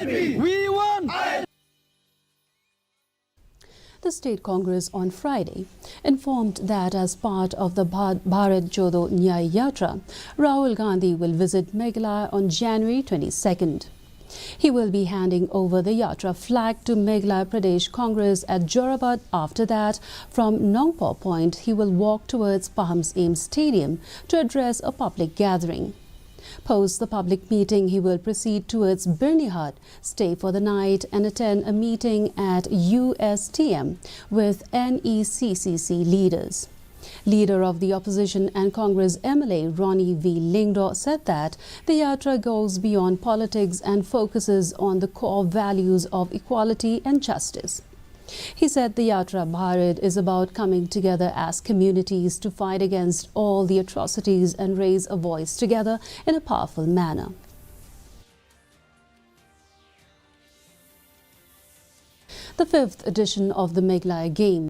We won! The State Congress on Friday informed that as part of the Bharat Jodo Nyay Yatra, Rahul Gandhi will visit Meghalaya on January 22nd. He will be handing over the Yatra flag to Meghalaya Pradesh Congress at Jorabad. After that, from Nongpor Point, he will walk towards Paham's Ames Stadium to address a public gathering. Post the public meeting, he will proceed towards Birnihad, stay for the night and attend a meeting at USTM with NECCC leaders. Leader of the opposition and Congress MLA Ronnie V. Lingdo said that the Yatra goes beyond politics and focuses on the core values of equality and justice. He said the Yatra Bharat is about coming together as communities to fight against all the atrocities and raise a voice together in a powerful manner. The 5th edition of the Meghalaya Games